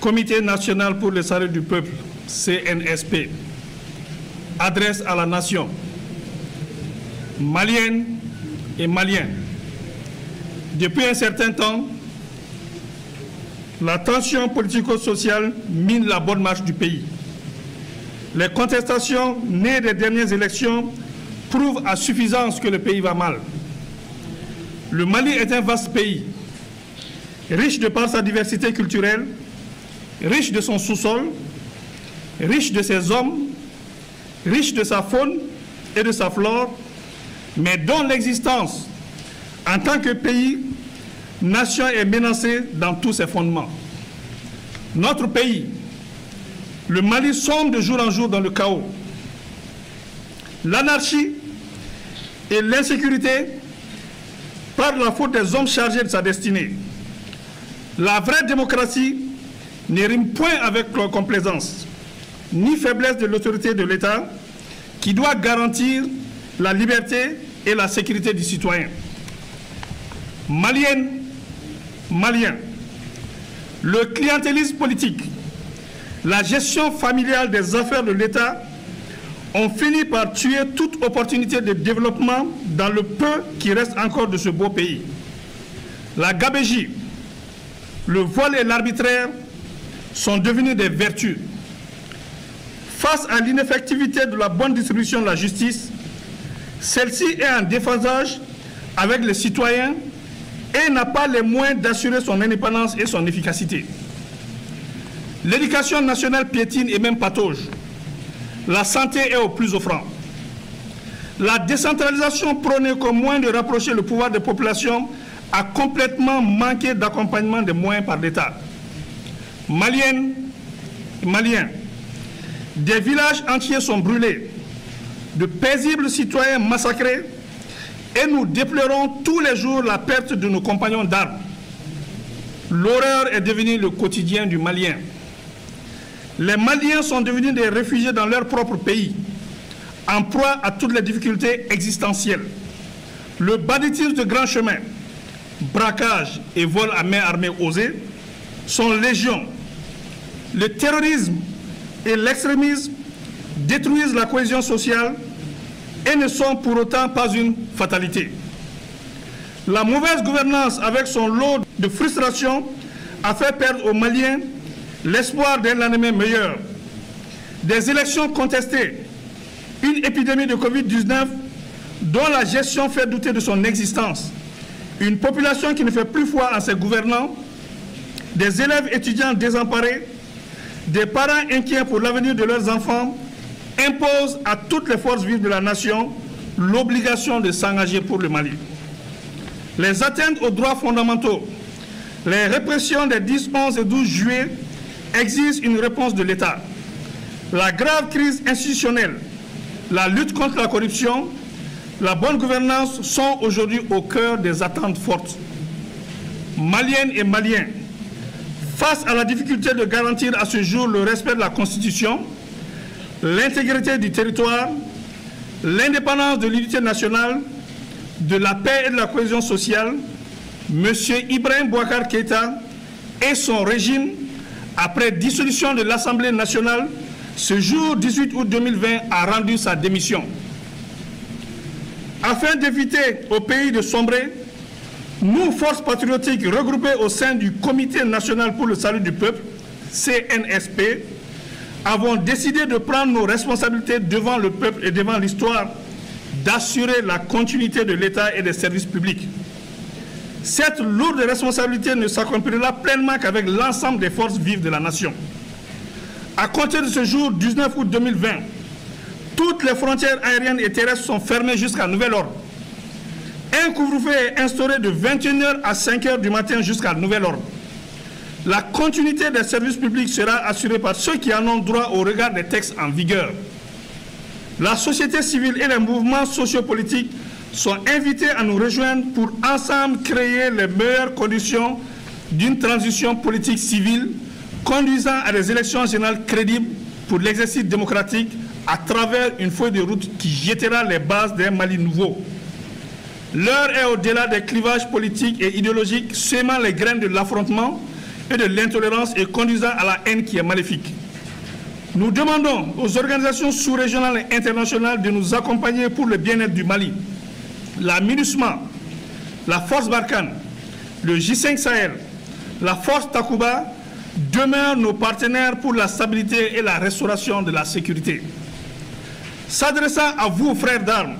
Comité national pour le salut du peuple, CNSP, adresse à la nation, malienne et maliens. Depuis un certain temps, la tension politico-sociale mine la bonne marche du pays. Les contestations nées des dernières élections prouvent à suffisance que le pays va mal. Le Mali est un vaste pays, riche de par sa diversité culturelle, riche de son sous-sol, riche de ses hommes, riche de sa faune et de sa flore, mais dont l'existence en tant que pays, nation est menacée dans tous ses fondements. Notre pays, le Mali, sombre de jour en jour dans le chaos. L'anarchie et l'insécurité par la faute des hommes chargés de sa destinée. La vraie démocratie ne rime point avec complaisance, ni faiblesse de l'autorité de l'État qui doit garantir la liberté et la sécurité du citoyen. Maliennes, Maliens, le clientélisme politique, la gestion familiale des affaires de l'État ont fini par tuer toute opportunité de développement dans le peu qui reste encore de ce beau pays. La gabégie, le vol et l'arbitraire sont devenus des vertus. Face à l'ineffectivité de la bonne distribution de la justice, celle-ci est en déphasage avec les citoyens et n'a pas les moyens d'assurer son indépendance et son efficacité. L'éducation nationale piétine et même patauge. La santé est au plus offrant. La décentralisation prônée comme moyen de rapprocher le pouvoir des populations a complètement manqué d'accompagnement des moyens par l'État. Maliennes et Maliens, des villages entiers sont brûlés, de paisibles citoyens massacrés, et nous déplorons tous les jours la perte de nos compagnons d'armes. L'horreur est devenue le quotidien du Malien. Les Maliens sont devenus des réfugiés dans leur propre pays, en proie à toutes les difficultés existentielles. Le banditisme de grands chemins, braquage et vol à main armée osés sont légion. Le terrorisme et l'extrémisme détruisent la cohésion sociale et ne sont pour autant pas une fatalité. La mauvaise gouvernance avec son lot de frustration a fait perdre aux Maliens l'espoir d'un lendemain meilleur. Des élections contestées, une épidémie de Covid-19 dont la gestion fait douter de son existence, une population qui ne fait plus foi en ses gouvernants, des élèves étudiants désemparés, des parents inquiets pour l'avenir de leurs enfants, imposent à toutes les forces vives de la nation l'obligation de s'engager pour le Mali. Les atteintes aux droits fondamentaux, les répressions des 10, 11 et 12 juillet exigent une réponse de l'État. La grave crise institutionnelle, la lutte contre la corruption, la bonne gouvernance sont aujourd'hui au cœur des attentes fortes. Maliennes et Maliens, face à la difficulté de garantir à ce jour le respect de la Constitution, l'intégrité du territoire, l'indépendance de l'unité nationale, de la paix et de la cohésion sociale, M. Ibrahim Boubacar Keïta et son régime, après dissolution de l'Assemblée nationale, ce jour 18 août 2020, a rendu sa démission. Afin d'éviter au pays de sombrer, nous, forces patriotiques regroupées au sein du Comité national pour le salut du peuple, CNSP, avons décidé de prendre nos responsabilités devant le peuple et devant l'histoire, d'assurer la continuité de l'État et des services publics. Cette lourde responsabilité ne s'accomplira pleinement qu'avec l'ensemble des forces vives de la nation. À compter de ce jour 19 août 2020, toutes les frontières aériennes et terrestres sont fermées jusqu'à nouvel ordre. Un couvre-feu est instauré de 21h à 5h du matin jusqu'à nouvel ordre. La continuité des services publics sera assurée par ceux qui en ont droit au regard des textes en vigueur. La société civile et les mouvements sociopolitiques sont invités à nous rejoindre pour ensemble créer les meilleures conditions d'une transition politique civile conduisant à des élections générales crédibles pour l'exercice démocratique à travers une feuille de route qui jettera les bases d'un Mali nouveau. L'heure est au-delà des clivages politiques et idéologiques, sémant les graines de l'affrontement et de l'intolérance et conduisant à la haine qui est maléfique. Nous demandons aux organisations sous-régionales et internationales de nous accompagner pour le bien-être du Mali. La MINUSMA, la Force Barkhane, le J5 Sahel, la Force Takuba demeurent nos partenaires pour la stabilité et la restauration de la sécurité. S'adressant à vous, frères d'armes,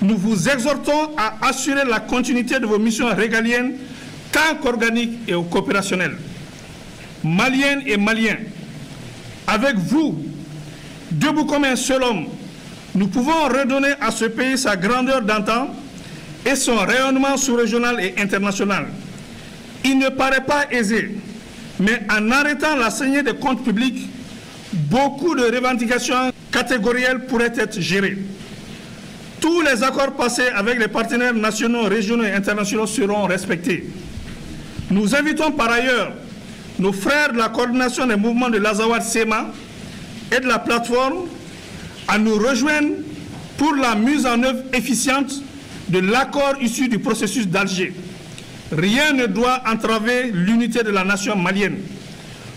nous vous exhortons à assurer la continuité de vos missions régaliennes tant qu'organiques et coopérationnelles. Maliennes et Maliens, avec vous, debout comme un seul homme, nous pouvons redonner à ce pays sa grandeur d'antan et son rayonnement sous-régional et international. Il ne paraît pas aisé, mais en arrêtant la saignée des comptes publics, beaucoup de revendications catégorielles pourraient être gérées. Tous les accords passés avec les partenaires nationaux, régionaux et internationaux seront respectés. Nous invitons par ailleurs nos frères de la coordination des mouvements de l'Azawad-Sema et de la plateforme à nous rejoindre pour la mise en œuvre efficiente de l'accord issu du processus d'Alger. Rien ne doit entraver l'unité de la nation malienne.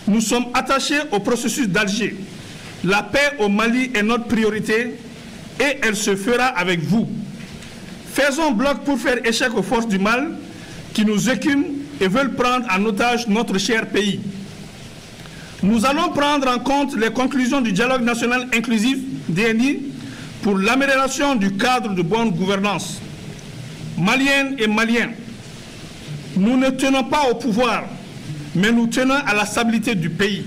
Nous sommes attachés au processus d'Alger. La paix au Mali est notre priorité et elle se fera avec vous. Faisons bloc pour faire échec aux forces du mal qui nous écument et veulent prendre en otage notre cher pays. Nous allons prendre en compte les conclusions du dialogue national inclusif DNI pour l'amélioration du cadre de bonne gouvernance. Maliennes et Maliens, nous ne tenons pas au pouvoir, mais nous tenons à la stabilité du pays,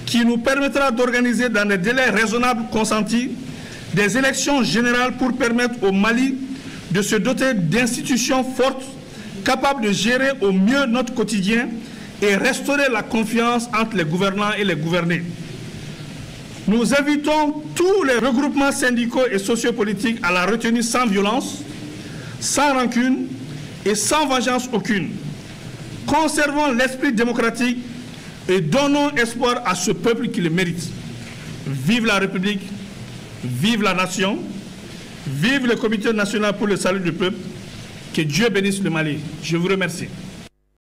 qui nous permettra d'organiser dans des délais raisonnables consentis des élections générales pour permettre au Mali de se doter d'institutions fortes, capables de gérer au mieux notre quotidien et restaurer la confiance entre les gouvernants et les gouvernés. Nous invitons tous les regroupements syndicaux et sociopolitiques à la retenue sans violence, sans rancune et sans vengeance aucune. Conservons l'esprit démocratique et donnons espoir à ce peuple qui le mérite. Vive la République, vive la nation, vive le Comité national pour le salut du peuple. Que Dieu bénisse le Mali. Je vous remercie.